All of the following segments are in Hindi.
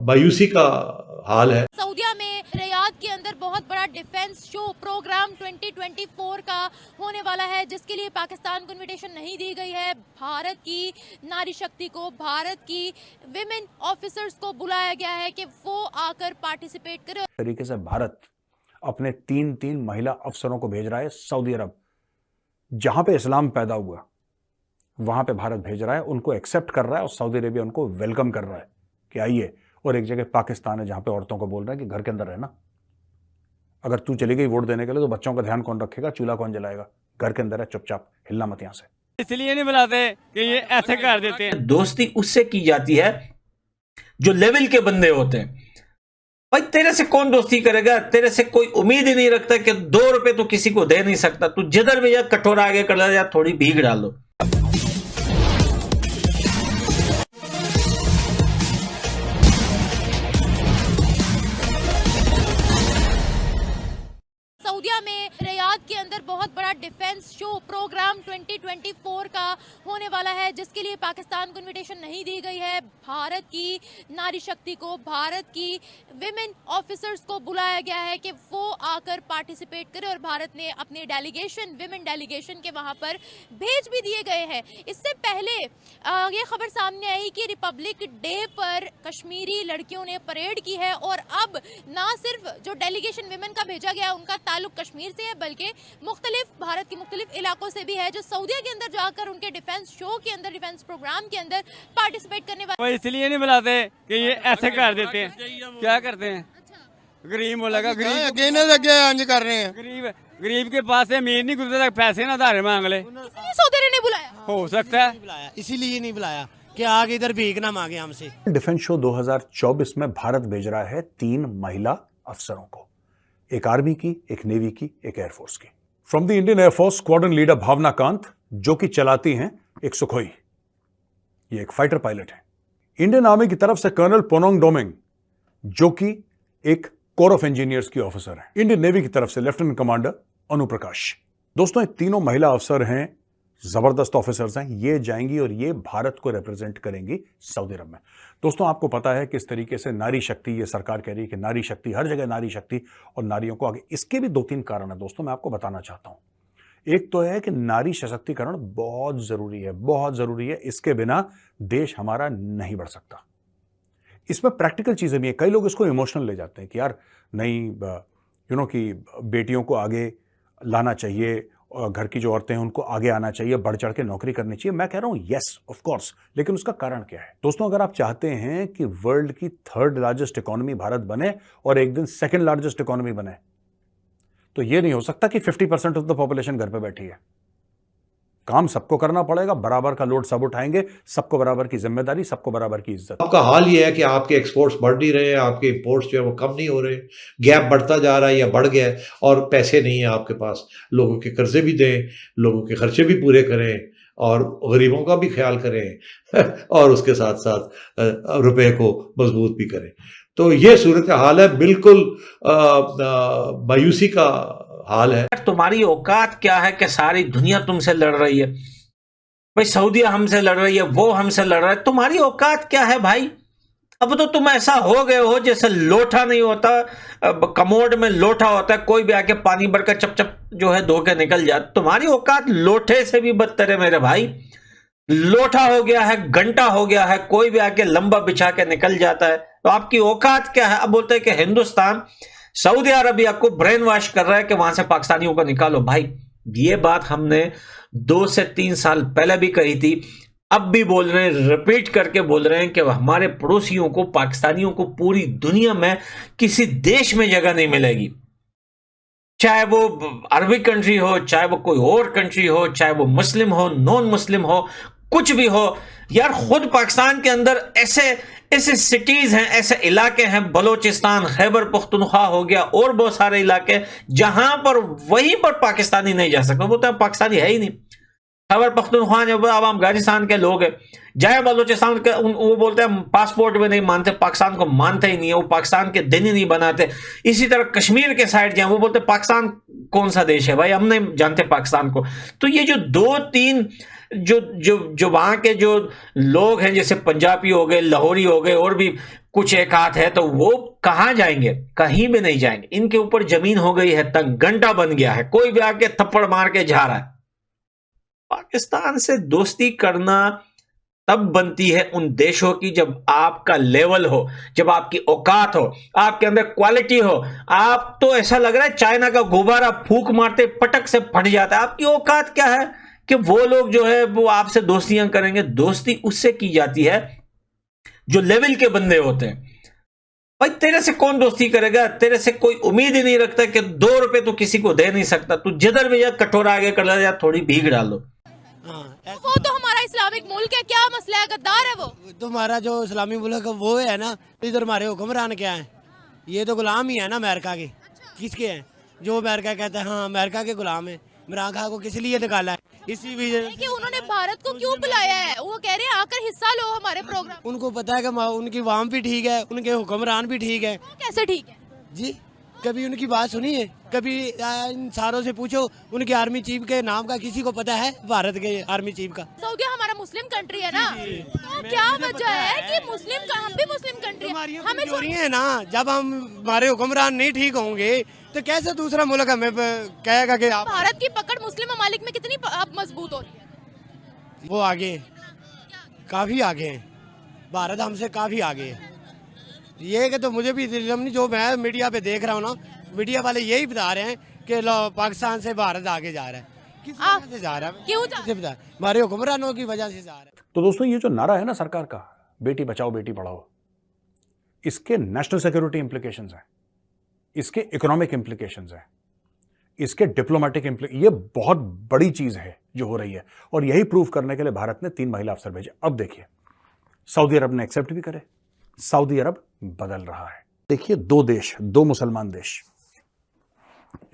मायूसी का हाल है। सऊदीया में रियाद के अंदर बहुत बड़ा डिफेंस शो प्रोग्राम 2024 का होने वाला है, जिसके लिए पाकिस्तान को इनविटेशन नहीं दी गई है। भारत की नारी शक्ति को, भारत की विमेन ऑफिसर्स को बुलाया गया है कि वो आकर पार्टिसिपेट करें। तरीके से भारत अपने तीन तीन महिला अफसरों को भेज रहा है सऊदी अरब, जहां पे इस्लाम पैदा हुआ वहां पे भारत भेज रहा है, उनको एक्सेप्ट कर रहा है और सऊदी अरेबिया उनको वेलकम कर रहा है कि आइए। और एक जगह पाकिस्तान है जहां पे औरतों को बोल रहा है कि घर के अंदर रहना, अगर तू चली गई वोट देने के लिए तो बच्चों का ध्यान कौन रखेगा, चूल्हा कौन जलाएगा, घर के अंदर है, चुपचाप हिलना मत यहां से। इसलिए नहीं बुलाते कि ये ऐसे कर देते हैं। दोस्ती उससे की जाती है जो लेवल के बंदे होते हैं। भाई तेरे से कौन दोस्ती करेगा, तेरे से कोई उम्मीद ही नहीं रखता कि 2 रुपए तो किसी को दे नहीं सकता, तू जिधर भी जा कटोरा आगे कर ले, या थोड़ी भीख डाल दो। सऊदीया में रियाद के अंदर बहुत बड़ा डिफेंस शो प्रोग्राम 2024 का होने वाला है, जिसके लिए पाकिस्तान को इनविटेशन नहीं दी गई है। भारत की नारी शक्ति को, भारत की विमेन ऑफिसर्स को बुलाया गया है कि वो आकर पार्टिसिपेट करें, और भारत ने अपने डेलीगेशन, विमेन डेलीगेशन के वहां पर भेज भी दिए गए हैं। इससे पहले ये खबर सामने आई कि रिपब्लिक डे पर कश्मीरी लड़कियों ने परेड की है, और अब ना सिर्फ जो डेलीगेशन विमेन का भेजा गया उनका ताल्लुक कश्मीर से है, बल्कि मुख्तलिफ भारत के मुख्तलिफ इलाकों से भी है, जो सऊदीया के अंदर जाकर उनके डिफेंस शो के अंदर, डिफेंस प्रोग्राम के अंदर पार्टिसिपेट करने वाले। वो इसलिए नहीं बुलाते कि ये ऐसे कर देते हैं। क्या करते हैं, गरीब बोलेगा, गरीब के पास से अमीर नहीं गुजरता, पैसे ना उधार मांग ले। सऊदी अरब ने बुलाया, हो सकता है इसीलिए नहीं बुलाया कि आगे इधर भीख ना मांगे हमसे। डिफेंस शो 2024 में भारत भेज रहा है 3 महिला अफसरों को, एक आर्मी की, एक नेवी की, एक एयरफोर्स की। From the Indian air force squadron leader Bhawana Kanth, जो कि चलाती हैं एक सुखोई, ये एक फाइटर पायलट है। इंडियन आर्मी की तरफ से कर्नल पोनोंग डोमिंग, जो कि एक कोर ऑफ इंजीनियर्स की ऑफिसर है। इंडियन नेवी की तरफ से लेफ्टिनेंट कमांडर अनुप्रकाश। दोस्तों, ये तीनों महिला अफसर हैं, जबरदस्त ऑफिसर्स हैं। ये जाएंगी और ये भारत को रिप्रेजेंट करेंगी सऊदी अरब में। दोस्तों, आपको पता है किस तरीके से नारी शक्ति, ये सरकार कह रही है कि नारी शक्ति, हर जगह नारी शक्ति और नारियों को आगे। इसके भी 2-3 कारण है दोस्तों, मैं आपको बताना चाहता हूं। एक तो है कि नारी सशक्तिकरण बहुत जरूरी है, बहुत जरूरी है। इसके बिना देश हमारा नहीं बढ़ सकता। इसमें प्रैक्टिकल चीजें भी हैं। कई लोग इसको इमोशनल ले जाते हैं कि यार नहीं, कि बेटियों को आगे लाना चाहिए, और घर की जो औरतें हैं उनको आगे आना चाहिए, बढ़ चढ़ के नौकरी करनी चाहिए। मैं कह रहा हूं यस ऑफ कोर्स, लेकिन उसका कारण क्या है दोस्तों? अगर आप चाहते हैं कि वर्ल्ड की 3rd लार्जेस्ट इकोनॉमी भारत बने और एक दिन 2nd लार्जेस्ट इकोनॉमी बने, तो यह नहीं हो सकता कि 50% ऑफ द पॉपुलेशन घर पे बैठी है। काम सबको करना पड़ेगा, बराबर का लोड सब उठाएंगे, सबको बराबर की जिम्मेदारी, सबको बराबर की इज्जत। आपका हाल ये है कि आपके एक्सपोर्ट्स बढ़ नहीं रहे हैं, आपके इंपोर्ट्स जो है वो कम नहीं हो रहे, गैप बढ़ता जा रहा है या बढ़ गया है, और पैसे नहीं है आपके पास। लोगों के कर्जे भी दें, लोगों के खर्चे भी पूरे करें, और गरीबों का भी ख्याल करें और उसके साथ साथ रुपए को मजबूत भी करें। तो ये सूरत हाल है, बिल्कुल मायूसी का हाल है। तुम्हारी औकात क्या है कि सारी दुनिया तुमसे लड़ रही है? भाई सऊदीया हमसे लड़ रही है, वो हमसे लड़ रहा है, तुम्हारी औकात क्या है भाई? अब तो तुम ऐसा हो गए हो जैसे लोटा नहीं होता, कमोड में लोटा होता है, कोई भी आके पानी भरकर चप चप जो है धो के निकल जाता। तुम्हारी औकात लोटे से भी बदतर है मेरे भाई। लोटा हो गया है, घंटा हो गया है, कोई भी आके लंबा बिछा के निकल जाता है। तो आपकी औकात क्या है? अब बोलते हैं कि हिंदुस्तान सऊदी अरबिया को ब्रेन वॉश कर रहा है कि वहां से पाकिस्तानियों को निकालो। भाई ये बात हमने 2 से 3 साल पहले भी कही थी, अब भी बोल रहे हैं, रिपीट करके बोल रहे हैं कि हमारे पड़ोसियों को, पाकिस्तानियों को पूरी दुनिया में किसी देश में जगह नहीं मिलेगी। चाहे वो अरबिक कंट्री हो, चाहे वो कोई और कंट्री हो, चाहे वो मुस्लिम हो, नॉन मुस्लिम हो, कुछ भी हो। यार खुद पाकिस्तान के अंदर ऐसे सिटीज हैं, ऐसे इलाके हैं, बलोचिस्तान, खैबर पख्तूनख्वा हो गया, और बहुत सारे इलाके जहां पर वहीं पर पाकिस्तानी नहीं जा सकते। बोलते हैं पाकिस्तानी है ही नहीं। खैबर पख्तूनख्वा जो अब अफगानिस्तान के लोग हैं, जाए बलोचिस्तान के, वो बोलते हैं पासपोर्ट भी नहीं मानते, पाकिस्तान को मानते ही नहीं है, वो पाकिस्तान के दिन ही नहीं बनाते। इसी तरह कश्मीर के साइड जाए, वो बोलते पाकिस्तान कौन सा देश है भाई, हम नहीं जानते पाकिस्तान को। तो ये जो 2-3 जो वहां के जो लोग हैं, जैसे पंजाबी हो गए, लाहौरी हो गए, और भी कुछ एक हाथ है तो वो कहां जाएंगे? कहीं भी नहीं जाएंगे। इनके ऊपर जमीन हो गई है तंग, घंटा बन गया है, कोई भी आके थप्पड़ मार के जा रहा है। पाकिस्तान से दोस्ती करना तब बनती है उन देशों की जब आपका लेवल हो, जब आपकी औकात हो, आपके अंदर क्वालिटी हो। आप तो ऐसा लग रहा है चाइना का गुब्बारा फूंक मारते पटक से फट जाता है। आपकी औकात क्या है कि वो लोग जो है वो आपसे दोस्तियां करेंगे? दोस्ती उससे की जाती है जो लेवल के बंदे होते हैं। भाई तेरे से कौन दोस्ती करेगा? तेरे से कोई उम्मीद ही नहीं रखता कि 2 रुपए तो किसी को दे नहीं सकता। तू जिधर भी जा कटोरा आगे कर ले, या थोड़ी भीख डाल दो। वो तो हमारा इस्लामिक मुल्क है, क्या मसला है? गद्दार है वो। तो हमारा जो इस्लामी मुल्क है वो है ना, इधर हमारे हुक्मरान क्या है? ये तो गुलाम ही है ना अमेरिका के। किसके हैं? जो अमेरिका कहता है हाँ अमेरिका के गुलाम है। इमरान खान को किस लिए निकाला है? इसी वजह कि उन्होंने भारत को क्यों बुलाया है? वो कह रहे हैं आकर हिस्सा लो हमारे प्रोग्राम। उनको पता है कि उनकी अवाम भी ठीक है, उनके हुक्मरान भी ठीक है। कैसे ठीक है जी? कभी उनकी बात सुनी है? कभी इन सारों से पूछो, उनके आर्मी चीफ के नाम का किसी को पता है? भारत के आर्मी चीफ का। सऊदी हमारा मुस्लिम कंट्री है ना, तो क्या वजह है कि मुस्लिम का, हम भी मुस्लिम कंट्री है, हमें चोरी है ना। जब हम हमारे हुक्मरान नहीं ठीक होंगे तो कैसे दूसरा मुल्क हमें कहेगा कि आप? भारत की पकड़ मुस्लिम ममालिक में कितनी अब मजबूत हो रही है? वो आगे, काफी आगे हैं। भारत हमसे काफी आगे है। ये कि तो मुझे भी नहीं, जो मैं मीडिया पे देख रहा हूँ ना, मीडिया वाले यही बता रहे हैं कि पाकिस्तान से भारत आगे जा रहा है। किस वजह से जा रहा है? क्यों जा रहा है? हमारे हुक्मरानों की वजह से जा रहा है। तो दोस्तों, ये जो नारा है ना सरकार का, बेटी बचाओ बेटी पढ़ाओ, इसके नेशनल सिक्योरिटी इंप्लीकेशंस हैं, इसके इकोनॉमिक इंप्लीकेशंस हैं, इसके डिप्लोमेटिक ये बहुत बड़ी चीज है जो हो रही है। और यही प्रूव करने के लिए भारत ने 3 महिला अफसर भेजे। अब देखिए, सऊदी अरब ने एक्सेप्ट भी करे, सऊदी अरब बदल रहा है। देखिए, 2 देश, 2 मुसलमान देश,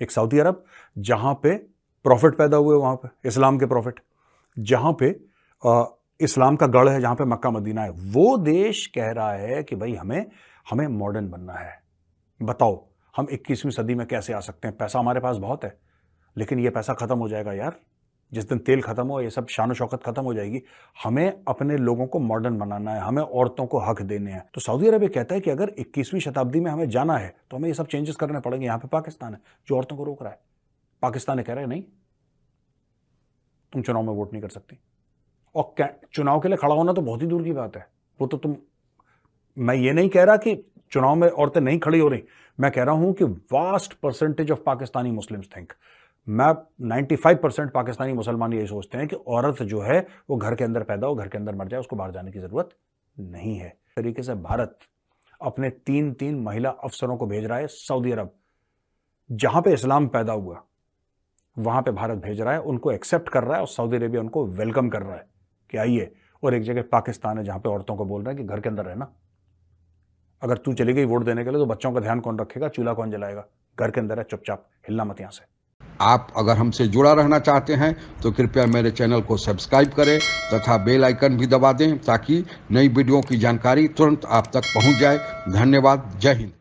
एक सऊदी अरब जहां पे प्रॉफिट पैदा हुए, वहां पे इस्लाम के प्रॉफिट, जहां पे इस्लाम का गढ़ है, जहां पे मक्का मदीना है, वो देश कह रहा है कि भाई हमें मॉडर्न बनना है। बताओ हम 21वीं सदी में कैसे आ सकते हैं? पैसा हमारे पास बहुत है, लेकिन ये पैसा खत्म हो जाएगा यार। जिस दिन तेल खत्म हो, ये सब शान शौकत खत्म हो जाएगी। हमें अपने लोगों को मॉडर्न बनाना है, हमें औरतों को हक देने हैं। तो सऊदी अरब ये कहता है कि अगर 21वीं शताब्दी में हमें जाना है तो हमें ये सब चेंजेस करने पड़ेंगे। यहां पे पाकिस्तान है जो औरतों को रोक रहा है। पाकिस्तान ने कह रहा है नहीं, तुम चुनाव में वोट नहीं कर सकती। और चुनाव के लिए खड़ा होना तो बहुत ही दूर की बात है। वो तो मैं ये नहीं कह रहा कि चुनाव में औरतें नहीं खड़ी हो रही, मैं कह रहा हूं कि vast percentage of Pakistani Muslims think, मैं 95% पाकिस्तानी मुसलमान यही सोचते हैं कि औरत जो है वो घर के अंदर पैदा हो, घर के अंदर मर जाए, उसको बाहर जाने की जरूरत नहीं है। तरीके से भारत अपने 3 महिला अफसरों को भेज रहा है सऊदी अरब, जहां पे इस्लाम पैदा हुआ वहां पे भारत भेज रहा है, उनको एक्सेप्ट कर रहा है और सऊदी अरेबिया उनको वेलकम कर रहा है कि आइए। और एक जगह पाकिस्तान है जहां पे औरतों को बोल रहा है कि घर के अंदर रहना। अगर तू चली गई वोट देने के लिए तो बच्चों का ध्यान कौन रखेगा, चूल्हा कौन जलाएगा? घर के अंदर है, चुपचाप हिलना मत यहां से। आप अगर हमसे जुड़ा रहना चाहते हैं तो कृपया मेरे चैनल को सब्सक्राइब करें तथा बेल आइकन भी दबा दें ताकि नई वीडियो की जानकारी तुरंत आप तक पहुंच जाए। धन्यवाद। जय हिंद।